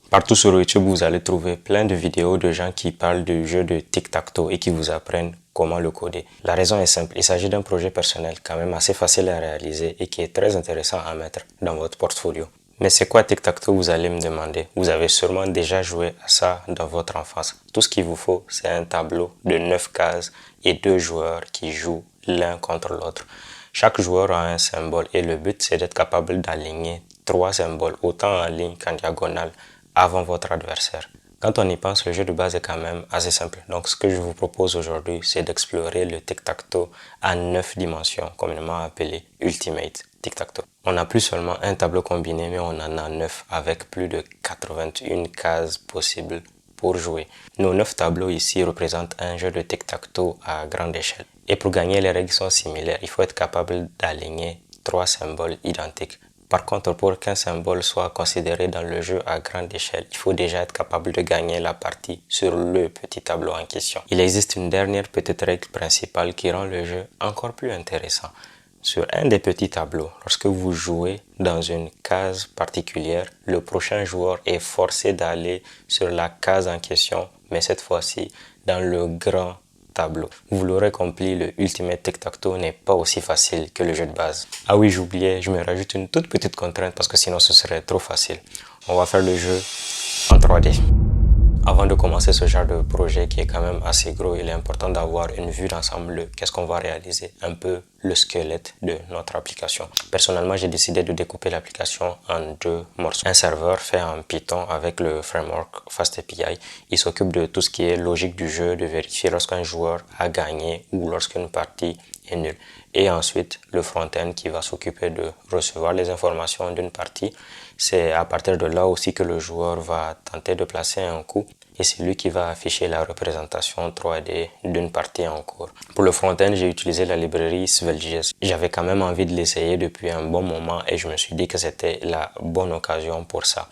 Partout sur YouTube, vous allez trouver plein de vidéos de gens qui parlent du jeu de tic-tac-toe et qui vous apprennent comment le coder. La raison est simple, il s'agit d'un projet personnel quand même assez facile à réaliser et qui est très intéressant à mettre dans votre portfolio. Mais c'est quoi tic-tac-toe, vous allez me demander? Vous avez sûrement déjà joué à ça dans votre enfance. Tout ce qu'il vous faut, c'est un tableau de 9 cases et 2 joueurs qui jouent l'un contre l'autre. Chaque joueur a un symbole et le but, c'est d'être capable d'aligner 3 symboles, autant en ligne qu'en diagonale, avant votre adversaire. Quand on y pense, le jeu de base est quand même assez simple. Donc ce que je vous propose aujourd'hui, c'est d'explorer le tic-tac-toe à 9 dimensions, communément appelé Ultimate Tic-tac-toe. On n'a plus seulement un tableau combiné, mais on en a 9 avec plus de 81 cases possibles pour jouer. Nos 9 tableaux ici représentent un jeu de tic-tac-toe à grande échelle. Et pour gagner, les règles sont similaires. Il faut être capable d'aligner 3 symboles identiques. Par contre, pour qu'un symbole soit considéré dans le jeu à grande échelle, il faut déjà être capable de gagner la partie sur le petit tableau en question. Il existe une dernière petite règle principale qui rend le jeu encore plus intéressant. Sur un des petits tableaux, lorsque vous jouez dans une case particulière, le prochain joueur est forcé d'aller sur la case en question, mais cette fois-ci dans le grand tableau. Vous l'aurez compris, le Ultimate Tic-Tac-Toe n'est pas aussi facile que le jeu de base. Ah oui, j'oubliais, je me rajoute une toute petite contrainte parce que sinon ce serait trop facile. On va faire le jeu en 3D. Avant de commencer ce genre de projet qui est quand même assez gros, il est important d'avoir une vue d'ensemble de qu'est-ce qu'on va réaliser, un peu le squelette de notre application. Personnellement, j'ai décidé de découper l'application en 2 morceaux. Un serveur fait en Python avec le framework FastAPI. Il s'occupe de tout ce qui est logique du jeu, de vérifier lorsqu'un joueur a gagné ou lorsqu'une partie est nulle. Et ensuite, le front-end qui va s'occuper de recevoir les informations d'une partie. C'est à partir de là aussi que le joueur va tenter de placer un coup et c'est lui qui va afficher la représentation 3D d'une partie en cours. Pour le front-end, j'ai utilisé la librairie Svelte.js. J'avais quand même envie de l'essayer depuis un bon moment et je me suis dit que c'était la bonne occasion pour ça.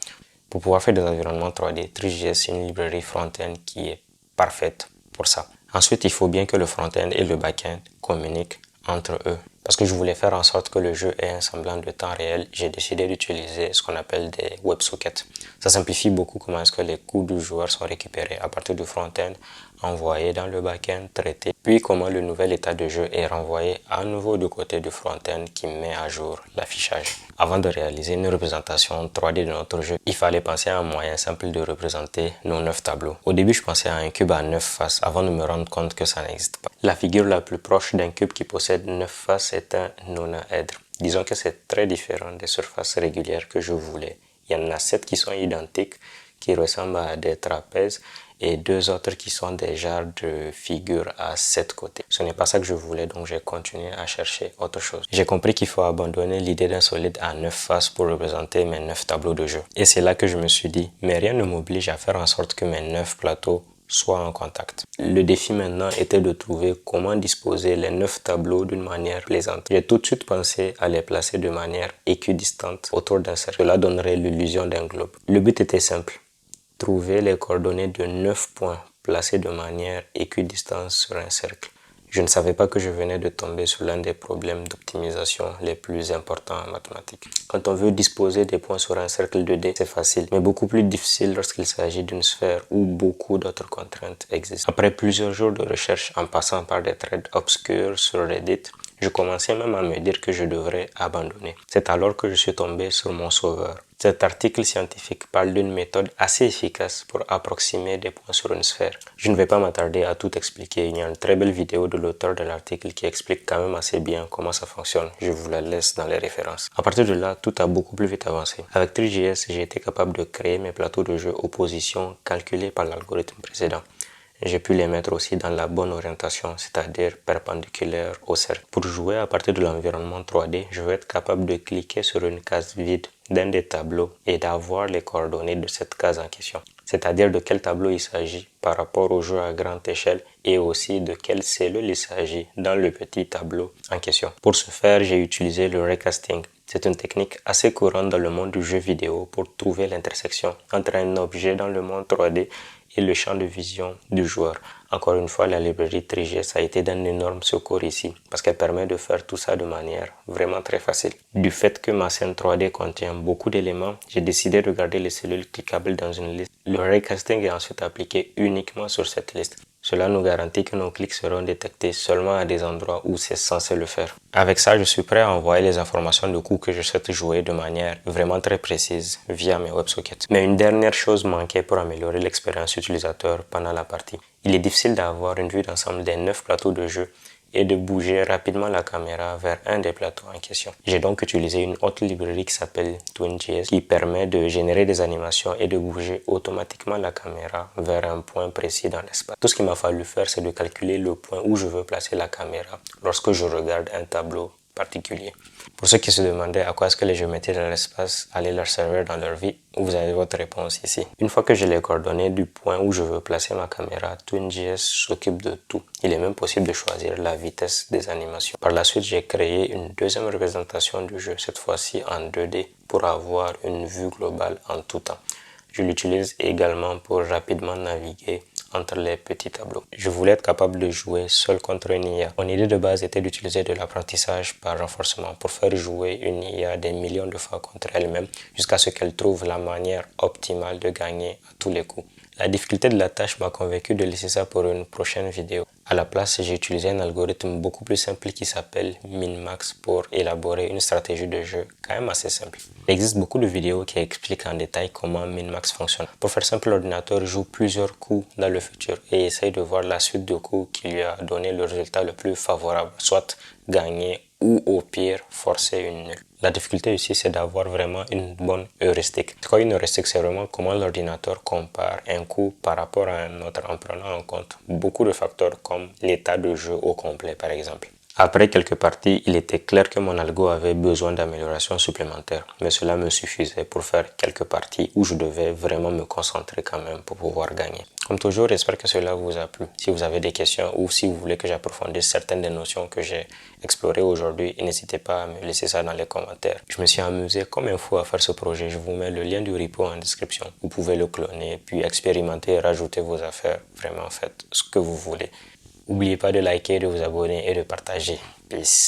Pour pouvoir faire des environnements 3D, Three.js c'est une librairie front-end qui est parfaite pour ça. Ensuite, il faut bien que le front-end et le back-end communiquent entre eux. Parce que je voulais faire en sorte que le jeu ait un semblant de temps réel, j'ai décidé d'utiliser ce qu'on appelle des WebSockets. Ça simplifie beaucoup comment est-ce que les coups du joueur sont récupérés à partir du front-end, envoyés dans le back-end, traités, puis comment le nouvel état de jeu est renvoyé à nouveau du côté du front-end qui met à jour l'affichage. Avant de réaliser une représentation 3D de notre jeu, il fallait penser à un moyen simple de représenter nos 9 tableaux. Au début, je pensais à un cube à 9 faces avant de me rendre compte que ça n'existe pas. La figure la plus proche d'un cube qui possède 9 faces est un nonaèdre. Disons que c'est très différent des surfaces régulières que je voulais. Il y en a 7 qui sont identiques, qui ressemblent à des trapèzes et 2 autres qui sont des genres de figures à 7 côtés. Ce n'est pas ça que je voulais, donc j'ai continué à chercher autre chose. J'ai compris qu'il faut abandonner l'idée d'un solide à 9 faces pour représenter mes 9 tableaux de jeu. Et c'est là que je me suis dit, mais rien ne m'oblige à faire en sorte que mes 9 plateaux soient en contact. Le défi maintenant était de trouver comment disposer les 9 tableaux d'une manière plaisante. J'ai tout de suite pensé à les placer de manière équidistante autour d'un cercle. Cela donnerait l'illusion d'un globe. Le but était simple. Trouver les coordonnées de 9 points placés de manière équidistante sur un cercle. Je ne savais pas que je venais de tomber sur l'un des problèmes d'optimisation les plus importants en mathématiques. Quand on veut disposer des points sur un cercle 2D, c'est facile, mais beaucoup plus difficile lorsqu'il s'agit d'une sphère où beaucoup d'autres contraintes existent. Après plusieurs jours de recherche en passant par des threads obscurs sur Reddit, je commençais même à me dire que je devrais abandonner. C'est alors que je suis tombé sur mon sauveur. Cet article scientifique parle d'une méthode assez efficace pour approximer des points sur une sphère. Je ne vais pas m'attarder à tout expliquer. Il y a une très belle vidéo de l'auteur de l'article qui explique quand même assez bien comment ça fonctionne. Je vous la laisse dans les références. À partir de là, tout a beaucoup plus vite avancé. Avec Three.js, j'ai été capable de créer mes plateaux de jeu aux positions calculées par l'algorithme précédent. J'ai pu les mettre aussi dans la bonne orientation, c'est-à-dire perpendiculaire au cercle. Pour jouer à partir de l'environnement 3D, je vais être capable de cliquer sur une case vide d'un des tableaux et d'avoir les coordonnées de cette case en question. C'est-à-dire de quel tableau il s'agit par rapport au jeu à grande échelle et aussi de quelle cellule il s'agit dans le petit tableau en question. Pour ce faire, j'ai utilisé le raycasting. C'est une technique assez courante dans le monde du jeu vidéo pour trouver l'intersection entre un objet dans le monde 3D et le champ de vision du joueur. Encore une fois, la librairie Three.js a été d'un énorme secours ici parce qu'elle permet de faire tout ça de manière vraiment très facile. Du fait que ma scène 3D contient beaucoup d'éléments, j'ai décidé de garder les cellules cliquables dans une liste. Le raycasting est ensuite appliqué uniquement sur cette liste. Cela nous garantit que nos clics seront détectés seulement à des endroits où c'est censé le faire. Avec ça, je suis prêt à envoyer les informations de coups que je souhaite jouer de manière vraiment très précise via mes WebSockets. Mais une dernière chose manquait pour améliorer l'expérience utilisateur pendant la partie. Il est difficile d'avoir une vue d'ensemble des 9 plateaux de jeu et de bouger rapidement la caméra vers un des plateaux en question. J'ai donc utilisé une autre librairie qui s'appelle Twin.js qui permet de générer des animations et de bouger automatiquement la caméra vers un point précis dans l'espace. Tout ce qu'il m'a fallu faire, c'est de calculer le point où je veux placer la caméra lorsque je regarde un tableau particulier. Pour ceux qui se demandaient à quoi est-ce que les géométries dans l'espace allaient leur servir dans leur vie, vous avez votre réponse ici. Une fois que j'ai les coordonnées du point où je veux placer ma caméra, Twin.js s'occupe de tout. Il est même possible de choisir la vitesse des animations. Par la suite, j'ai créé une deuxième représentation du jeu, cette fois-ci en 2D, pour avoir une vue globale en tout temps. Je l'utilise également pour rapidement naviguer entre les petits tableaux. Je voulais être capable de jouer seul contre une IA. Mon idée de base était d'utiliser de l'apprentissage par renforcement pour faire jouer une IA des millions de fois contre elle-même jusqu'à ce qu'elle trouve la manière optimale de gagner à tous les coups. La difficulté de la tâche m'a convaincu de laisser ça pour une prochaine vidéo. À la place, j'ai utilisé un algorithme beaucoup plus simple qui s'appelle Min-Max pour élaborer une stratégie de jeu quand même assez simple. Il existe beaucoup de vidéos qui expliquent en détail comment Min-Max fonctionne. Pour faire simple, l'ordinateur joue plusieurs coups dans le futur et essaye de voir la suite de coups qui lui a donné le résultat le plus favorable, soit gagner ou au pire forcer une nulle. La difficulté ici, c'est d'avoir vraiment une bonne heuristique. C'est quoi une heuristique? C'est vraiment comment l'ordinateur compare un coup par rapport à un autre en prenant en compte beaucoup de facteurs comme l'état de jeu au complet par exemple. Après quelques parties, il était clair que mon algo avait besoin d'améliorations supplémentaires, mais cela me suffisait pour faire quelques parties où je devais vraiment me concentrer quand même pour pouvoir gagner. Comme toujours, j'espère que cela vous a plu. Si vous avez des questions ou si vous voulez que j'approfondisse certaines des notions que j'ai explorées aujourd'hui, n'hésitez pas à me laisser ça dans les commentaires. Je me suis amusé comme un fou à faire ce projet. Je vous mets le lien du repo en description. Vous pouvez le cloner, puis expérimenter et rajouter vos affaires. Vraiment, faites ce que vous voulez. N'oubliez pas de liker, de vous abonner et de partager. Peace.